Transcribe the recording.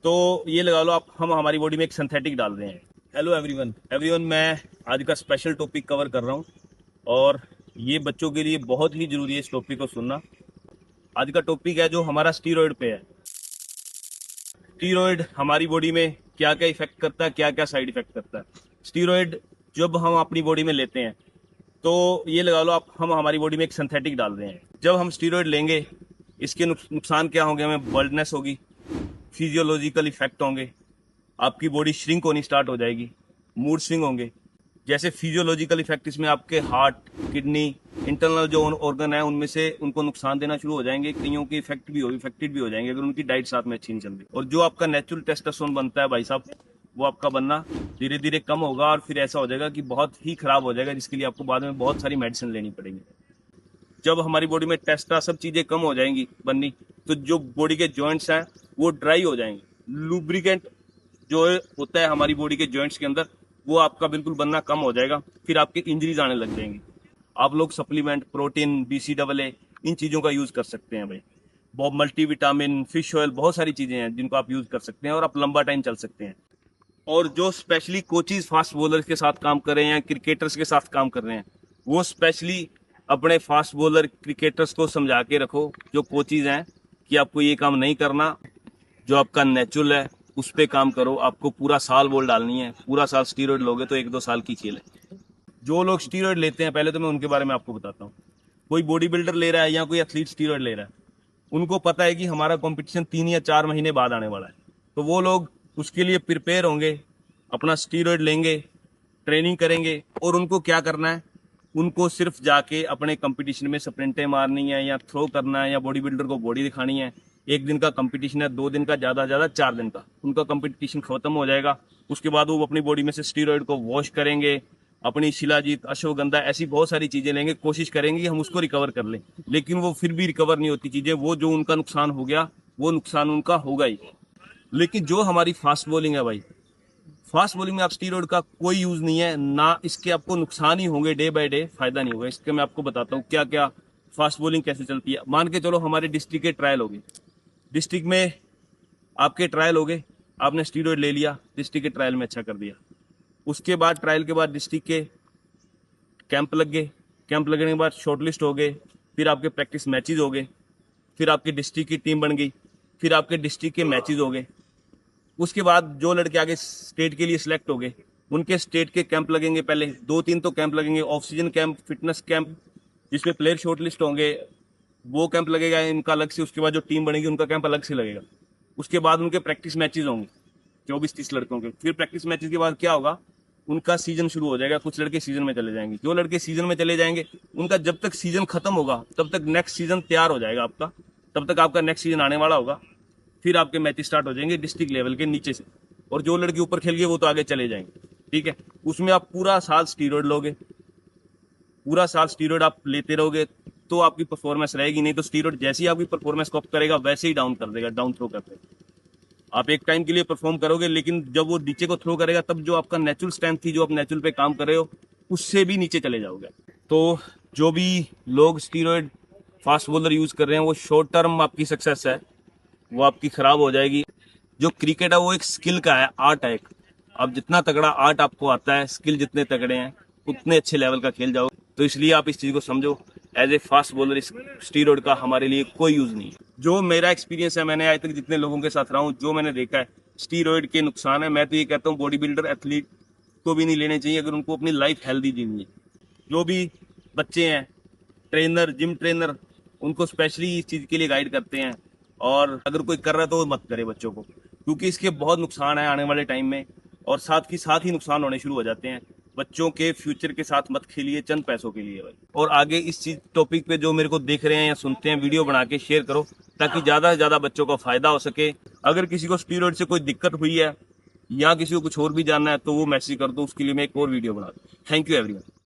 तो ये लगा लो आप, हम हमारी बॉडी में एक सिंथेटिक डाल रहे हैं। हेलो एवरीवन, मैं आज का स्पेशल टॉपिक कवर कर रहा हूँ और ये बच्चों के लिए बहुत ही जरूरी है इस टॉपिक को सुनना। आज का टॉपिक है जो हमारा स्टीरॉयड पे है। स्टीरॉयड हमारी बॉडी में क्या क्या इफेक्ट करता है, क्या क्या साइड इफेक्ट करता है। स्टीरॉयड जब हम अपनी बॉडी में लेते हैं तो ये लगा लो आप, हम हमारी बॉडी में एक सिंथेटिक डाल रहे हैं। जब हम स्टीरॉयड लेंगे इसके नुकसान क्या होंगे, हमें बल्डनेस होगी, फिजियोलॉजिकल इफेक्ट होंगे, आपकी बॉडी श्रिंक होनी स्टार्ट हो जाएगी, मूड स्विंग होंगे। जैसे फिजियोलॉजिकल इफेक्ट, इसमें आपके हार्ट, किडनी, इंटरनल जो ऑर्गन है उनमें से उनको नुकसान देना शुरू हो जाएंगे। कईयों की इफेक्टेड भी हो जाएंगे अगर उनकी डाइट साथ में अच्छी नहीं चल रही। और जो आपका नेचुरल टेस्टोस्टेरोन बनता है भाई साहब, वो आपका बनना धीरे धीरे कम होगा और फिर ऐसा हो जाएगा कि बहुत ही खराब हो जाएगा, जिसके लिए आपको बाद में बहुत सारी मेडिसिन लेनी पड़ेगी। जब हमारी बॉडी में टेस्टा सब चीजें कम हो जाएंगी बननी, तो जो बॉडी के जॉइंट्स हैं वो ड्राई हो जाएंगे। लुब्रिकेंट जो होता है हमारी बॉडी के जॉइंट्स के अंदर, वो आपका बिल्कुल बनना कम हो जाएगा। फिर आपके इंजरीज आने लग जाएंगी। आप लोग सप्लीमेंट, प्रोटीन, BCAA इन चीजों का यूज कर सकते हैं भाई। बहुत मल्टीविटामिन, फिश ऑयल, बहुत सारी चीजें हैं जिनको आप यूज कर सकते हैं और आप लंबा टाइम चल सकते हैं। और जो स्पेशली कोचेज फास्ट बॉलर के साथ काम कर रहे हैं या क्रिकेटर्स के साथ काम कर रहे हैं, वो स्पेशली अपने फास्ट बॉलर क्रिकेटर्स को समझा के रखो, जो कोचेज हैं, कि आपको ये काम नहीं करना। जो आपका नेचुरल है उस पे काम करो। आपको पूरा साल बॉल डालनी है, पूरा साल स्टीरॉयड लोगे तो 1-2 साल की खेल है। जो लोग स्टीरॉयड लेते हैं, पहले तो मैं उनके बारे में आपको बताता हूँ। कोई बॉडी बिल्डर ले रहा है या कोई एथलीट स्टीरॉयड ले रहा है, उनको पता है कि हमारा कंपटीशन 3 या 4 महीने बाद आने वाला है, तो वो लोग उसके लिए प्रिपेयर होंगे, अपना स्टीरॉयड लेंगे, ट्रेनिंग करेंगे। और उनको क्या करना है, उनको सिर्फ जाके अपने कंपटीशन में स्प्रिंटें मारनी है या थ्रो करना है या बॉडी बिल्डर को बॉडी दिखानी है। 1 दिन का कंपटीशन है, 2 दिन का, ज्यादा से ज्यादा 4 दिन का, उनका कंपटीशन खत्म हो जाएगा। उसके बाद वो अपनी बॉडी में से स्टीरॉयड को वॉश करेंगे, अपनी शिलाजीत, अश्वगंधा, ऐसी बहुत सारी चीजें लेंगे, कोशिश करेंगे हम उसको रिकवर कर लें। लेकिन वो फिर भी रिकवर नहीं होती चीजें। वो जो उनका नुकसान हो गया, वो नुकसान उनका होगा ही। लेकिन जो हमारी फास्ट बॉलिंग है भाई, फास्ट बॉलिंग में आप स्टीरॉयड का कोई यूज नहीं है ना, इसके आपको नुकसान ही होंगे, डे बाय डे फायदा नहीं होगा। इसके मैं आपको बताता हूँ क्या क्या फास्ट बॉलिंग कैसे चलती है। मान के चलो हमारे डिस्ट्रिक्ट के ट्रायल हो गए, डिस्ट्रिक्ट में आपके ट्रायल हो गए, आपने स्टीरॉयड ले लिया, डिस्ट्रिक्ट के ट्रायल में अच्छा कर दिया। उसके बाद ट्रायल के बाद डिस्ट्रिक्ट के कैंप लग गए, कैंप लगने के बाद शॉर्टलिस्ट हो गए, फिर आपके प्रैक्टिस मैचेस हो गए, फिर आपकी डिस्ट्रिक्ट की टीम बन गई, फिर आपके डिस्ट्रिक्ट के मैचेस हो गए। उसके बाद जो लड़के आगे स्टेट के लिए सिलेक्ट हो गए, उनके स्टेट के कैंप लगेंगे। पहले 2-3 तो कैंप लगेंगे, off season camp, fitness camp, जिसमें प्लेयर शॉर्टलिस्ट होंगे, वो कैंप लगेगा इनका अलग से। उसके बाद जो टीम बनेगी उनका कैंप अलग से लगेगा। उसके बाद उनके प्रैक्टिस मैचेस होंगे 24-30 लड़कों के। फिर प्रैक्टिस मैचेस के बाद क्या होगा, उनका सीजन शुरू हो जाएगा। कुछ लड़के सीजन में चले जाएंगे। जो लड़के सीजन में चले जाएंगे, उनका जब तक सीजन खत्म होगा तब तक नेक्स्ट सीजन तैयार हो जाएगा आपका, तब तक आपका नेक्स्ट सीजन आने वाला होगा। फिर आपके मैचेस स्टार्ट हो जाएंगे डिस्ट्रिक्ट लेवल के नीचे से। और जो लड़के ऊपर खेल गए वो तो आगे चले जाएंगे, ठीक है। उसमें आप पूरा साल स्टीरॉयड लोगे, पूरा साल स्टीरॉयड आप लेते रहोगे तो आपकी परफॉर्मेंस रहेगी। नहीं तो स्टीरॉयड जैसे ही आपकी परफॉर्मेंस को अप करेगा वैसे ही डाउन कर देगा, डाउन थ्रो कर देगा। आप एक टाइम के लिए परफॉर्म करोगे, लेकिन जब वो नीचे को थ्रो करेगा तब जो आपका नेचुरल स्ट्रेंथ थी, जो आप नेचुरल पे काम कर रहे हो, उससे भी नीचे चले जाओगे। तो जो भी लोग स्टीरॉयड फास्ट बॉलर यूज कर रहे हैं, वो शॉर्ट टर्म आपकी सक्सेस है, वो आपकी खराब हो जाएगी। जो क्रिकेट है वो एक स्किल का है, आर्ट है एक। अब जितना तगड़ा आर्ट आपको आता है, स्किल जितने तगड़े हैं, उतने अच्छे लेवल का खेल जाओ। तो इसलिए आप इस चीज को समझो, as a fast bowler steroid का हमारे लिए कोई यूज नहीं है। जो मेरा एक्सपीरियंस है, मैंने आज तक जितने लोगों के साथ रहा हूँ, जो मैंने देखा है, स्टीरॉयड के नुकसान है। मैं तो ये कहता हूँ बॉडी बिल्डर, एथलीट को भी नहीं लेने चाहिए अगर उनको अपनी लाइफ हेल्दी जीनी है। जो भी बच्चे हैं, ट्रेनर, जिम ट्रेनर, उनको स्पेशली इस चीज के लिए गाइड करते हैं। और अगर कोई कर रहा है तो मत करे बच्चों को, क्योंकि इसके बहुत नुकसान है आने वाले टाइम में। और साथ ही नुकसान होने शुरू हो जाते हैं। बच्चों के फ्यूचर के साथ मत खेलिए चंद पैसों के लिए भाई। और आगे इस चीज टॉपिक पे जो मेरे को देख रहे हैं या सुनते हैं, वीडियो बना के शेयर करो, ताकि ज्यादा से ज्यादा बच्चों को फायदा हो सके। अगर किसी को स्टीरॉयड से कोई दिक्कत हुई है या किसी को कुछ और भी जानना है तो वो मैसेज कर दो, उसके लिए मैं एक और वीडियो बना दूँ। Thank you everyone.